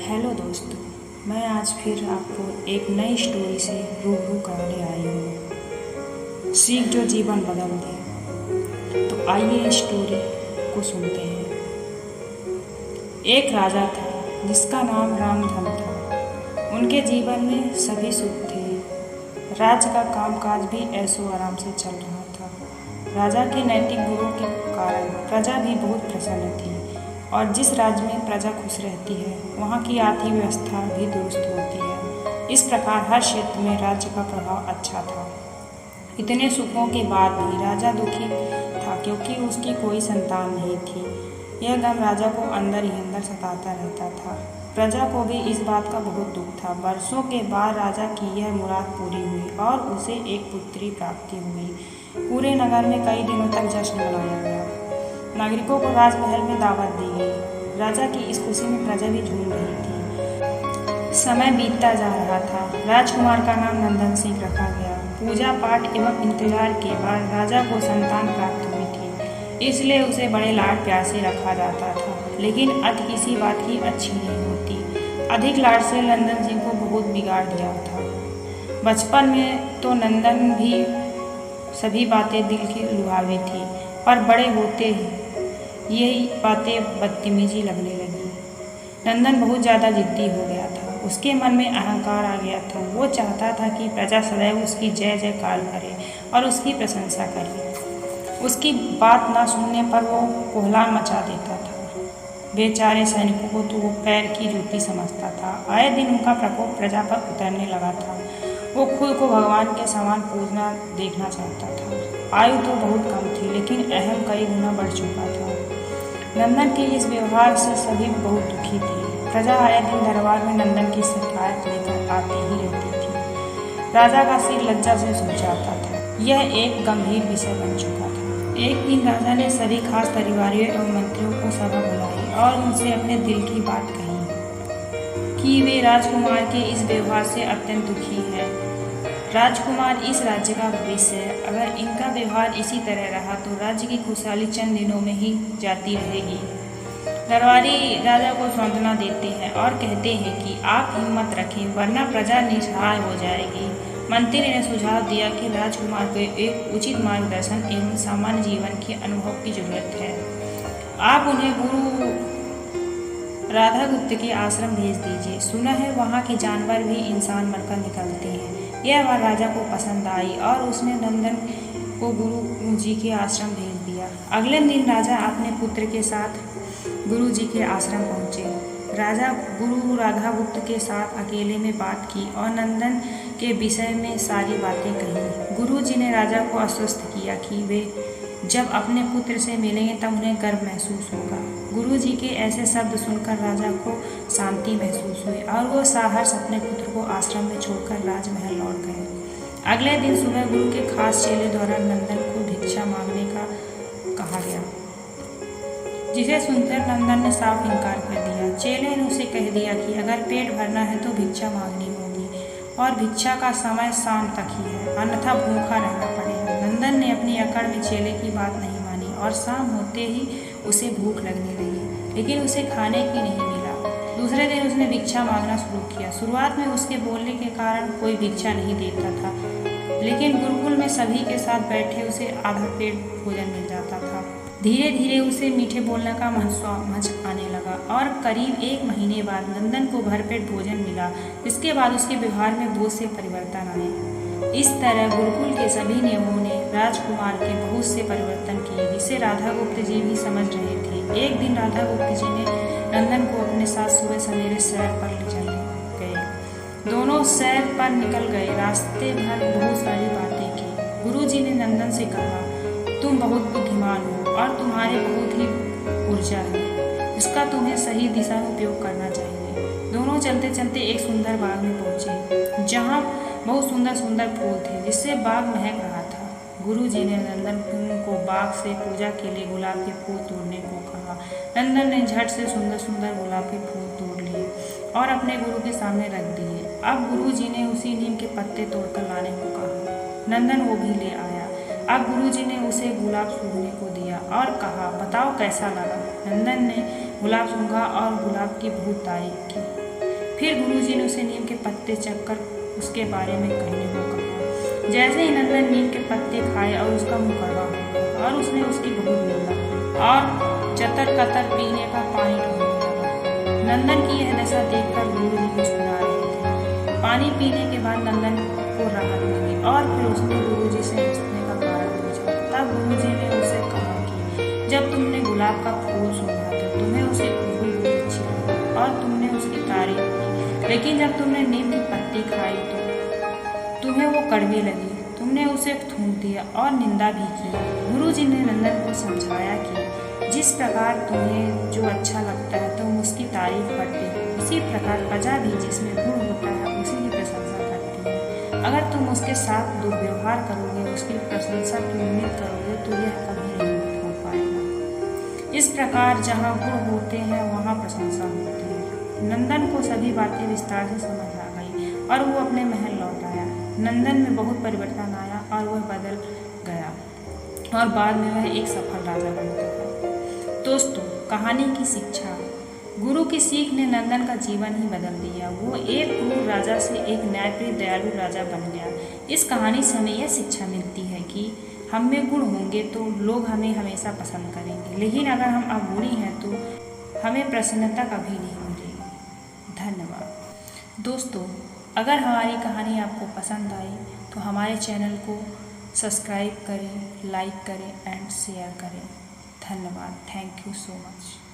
Hello दोस्तों, मैं आज फिर आपको एक नई स्टोरी से रूबरू कराने आई हूँ। सीख जो जीवन बदल दे। तो आइए इस स्टोरी को सुनते हैं। एक राजा था जिसका नाम रामधन था। उनके जीवन में सभी सुख थे। राज्य का कामकाज भी ऐशो आराम से चल रहा था। राजा के नैतिक गुणों के कारण प्रजा भी बहुत प्रसन्न थी और जिस राज्य में प्रजा खुश रहती है वहाँ की आर्थिक व्यवस्था भी दुरुस्त होती है। इस प्रकार हर क्षेत्र में राज्य का प्रभाव अच्छा था। इतने सुखों के बाद भी राजा दुखी था क्योंकि उसकी कोई संतान नहीं थी। यह गम राजा को अंदर ही अंदर सताता रहता था। प्रजा को भी इस बात का बहुत दुख था। वर्षों के बाद राजा की यह मुराद पूरी हुई और उसे एक पुत्री प्राप्ति हुई। पूरे नगर में कई दिनों तक जश्न मनाया गया। नागरिकों को राजमहल में दावत दी गई। राजा की इस खुशी में प्रजा भी झूम रही थी। समय बीतता जा रहा था। राजकुमार का नाम नंदन सिंह रखा गया। पूजा पाठ एवं इंतजार के बाद राजा को संतान प्राप्त हुई थी, इसलिए उसे बड़े लाड प्यार से रखा जाता था। लेकिन अत किसी बात की अच्छी नहीं होती। अधिक लाड से नंदन सिंह को बहुत बिगाड़ दिया था। बचपन में तो नंदन भी सभी बातें दिल की लुभावी थी, पर बड़े होते ही यही बातें बदतमीजी लगने लगी। नंदन बहुत ज़्यादा जिद्दी हो गया था। उसके मन में अहंकार आ गया था। वो चाहता था कि प्रजा सदैव उसकी जय जयकार करे और उसकी प्रशंसा करे। उसकी बात ना सुनने पर वो कोहलान मचा देता था। बेचारे सैनिकों को तो वो पैर की जूती समझता था। आए दिन उनका प्रकोप प्रजा पर उतरने लगा था। वो खुद को भगवान के समान पूजना देखना चाहता था। आयु तो बहुत कम थी, लेकिन अहम कई गुना बढ़ चुका था। नंदन के इस व्यवहार से सभी बहुत दुखी थे। प्रजा आए दिन दरबार में नंदन की शिकायत लेकर आती ही रहती थी। राजा का सिर लज्जा से सूख जाता था। यह एक गंभीर विषय बन चुका था। एक दिन राजा ने सभी खास परिवारों एवं मंत्रियों को सभा बुलाई और उनसे अपने दिल की बात कही कि वे राजकुमार के इस व्यवहार से अत्यंत दुखी हैं। राजकुमार इस राज्य का भविष्य है। अगर इनका व्यवहार इसी तरह रहा तो राज्य की खुशहाली चंद दिनों में ही जाती रहेगी। दरबारी राजा को सांत्वना देते हैं और कहते हैं कि आप हिम्मत रखें, वरना प्रजा निसहाय हो जाएगी। मंत्री ने सुझाव दिया कि राजकुमार को एक उचित मार्गदर्शन एवं सामान्य जीवन के अनुभव की जरूरत है। आप उन्हें गुरु राधागुप्त के आश्रम भेज दीजिए। सुना है वहाँ के जानवर भी इंसान बनकर निकलते हैं। यह बात राजा को पसंद आई और उसने नंदन को गुरु जी के आश्रम भेज दिया। अगले दिन राजा अपने पुत्र के साथ गुरु जी के आश्रम पहुँचे। राजा गुरु राधागुप्त के साथ अकेले में बात की और नंदन के विषय में सारी बातें कही। गुरु जी ने राजा को आश्वस्त किया कि वे जब अपने पुत्र से मिलेंगे तब उन्हें गर्व महसूस होगा। गुरु जी के ऐसे शब्द सुनकर राजा को शांति महसूस हुई और वो सहर्ष अपने पुत्र को आश्रम में छोड़कर राजमहल लौट गए। अगले दिन सुबह गुरु के खास चेले द्वारा नंदन को भिक्षा मांगने का कहा गया, जिसे सुनकर नंदन ने साफ इनकार कर दिया। चेले ने उसे कह दिया कि अगर पेट भरना है तो भिक्षा मांगनी होगी और भिक्षा का समय शाम तक ही है, अन्यथा भूखा रहना पड़ेगा। नंदन ने अपनी अकड़ में चेले की बात नहीं मानी और शाम होते ही उसे भूख लगने लगी, लेकिन उसे खाने की नहीं मिला। दूसरे दिन उसने भिक्षा मांगना शुरू किया। शुरुआत में उसके बोलने के कारण कोई भिक्षा नहीं देता था, लेकिन गुरुकुल में सभी के साथ बैठे उसे आधा पेट भोजन मिल जाता था। धीरे धीरे उसे मीठे बोलने का मज़ आने लगा और करीब 1 महीने बाद नंदन को भरपेट भोजन मिला, जिसके बाद उसके व्यवहार में बहुत से परिवर्तन आए। इस तरह गुरुकुल के सभी नियमों ने राजकुमार के बहुत से परिवर्तन किए, जिसे राधागुप्त जी भी समझ रहे थे। एक दिन राधागुप्त जी ने नंदन को अपने साथ सुबह सवेरे सैर पर ले चले गए। दोनों सैर पर निकल गए। रास्ते भर बहुत सारी बातें की। गुरु जी ने नंदन से कहा, तुम बहुत बुद्धिमान हो और तुम्हारे बहुत ही ऊर्जा है, इसका तुम्हें सही दिशा में उपयोग करना चाहिए। दोनों चलते चलते एक सुंदर बाग में पहुँचे, जहाँ बहुत सुंदर सुंदर फूल थे, जिससे बाग महक रहा था। गुरु जी ने नंदन को बाग से पूजा के लिए गुलाब के फूल तोड़ने को कहा। नंदन ने झट से सुंदर सुंदर गुलाब के फूल तोड़ लिए और अपने गुरु के सामने रख दिए। अब गुरु जी ने उसी नीम के पत्ते तोड़कर लाने को कहा। नंदन वो भी ले आया। अब गुरु जी ने उसे गुलाब सूंघने को दिया और कहा, बताओ कैसा लगा। नंदन ने गुलाब सूंघा और गुलाब की बहुत तारीफ की। फिर गुरुजी ने उसे नीम के पत्ते चखकर उसके बारे में कहने को कहा। जैसे ही नंदन नीम के पत्ते खाए और उसका मुंह कड़वा हो गया और उसने उसकी बहुत निंदा और चतर कतर पीने का पानी ढूंढने लगा। नंदन की यह दशा देखकर गुरुजी मुस्कुरा रहे थे। पानी पीने के बाद नंदन को राहत मिली और फिर उसने गुरुजी से हंसने का कारण पूछा। तब गुरुजी ने उसे कहा कि जब तुमने गुलाब का फूल सूंघा तो तुम्हें उसकी खुशबू बहुत अच्छी लगी और तुमने उसकी तारीफ की, लेकिन जब तुमने नीम की पत्ती खाई तो तुम्हें वो कड़वी लगी। तुमने उसे थूक दिया और निंदा भी की। गुरुजी ने नंदन को समझाया कि जिस प्रकार तुम्हें जो अच्छा लगता है तुम उसकी तारीफ करते हो, उसी प्रकार प्रजा भी जिसमें गुण होता है उसी की प्रशंसा करती है। अगर तुम उसके साथ दुर्व्यवहार करोगे, उसकी प्रशंसा की उम्मीद करोगे तो यह कभी नहीं हो पाएगा। इस प्रकार जहाँ गुण होते हैं वहाँ प्रशंसा होती है। नंदन को सभी बातें विस्तार से समझ आ गई और वो अपने महल लौट आया। नंदन में बहुत परिवर्तन आया और वह बदल गया और बाद में वह एक सफल राजा बन गया। दोस्तों, कहानी की शिक्षा। गुरु की सीख ने नंदन का जीवन ही बदल दिया। वो एक क्रूर राजा से एक न्यायप्रिय दयालु राजा बन गया। इस कहानी से हमें यह शिक्षा मिलती है कि हम में गुण होंगे तो लोग हमें हमेशा पसंद करेंगे, लेकिन अगर हम अगुणी हैं तो हमें प्रसन्नता कभी नहीं मिलेगी। धन्यवाद। दोस्तों, अगर हमारी कहानी आपको पसंद आई तो हमारे चैनल को सब्सक्राइब करें, लाइक करें एंड शेयर करें। धन्यवाद। Thank you so much.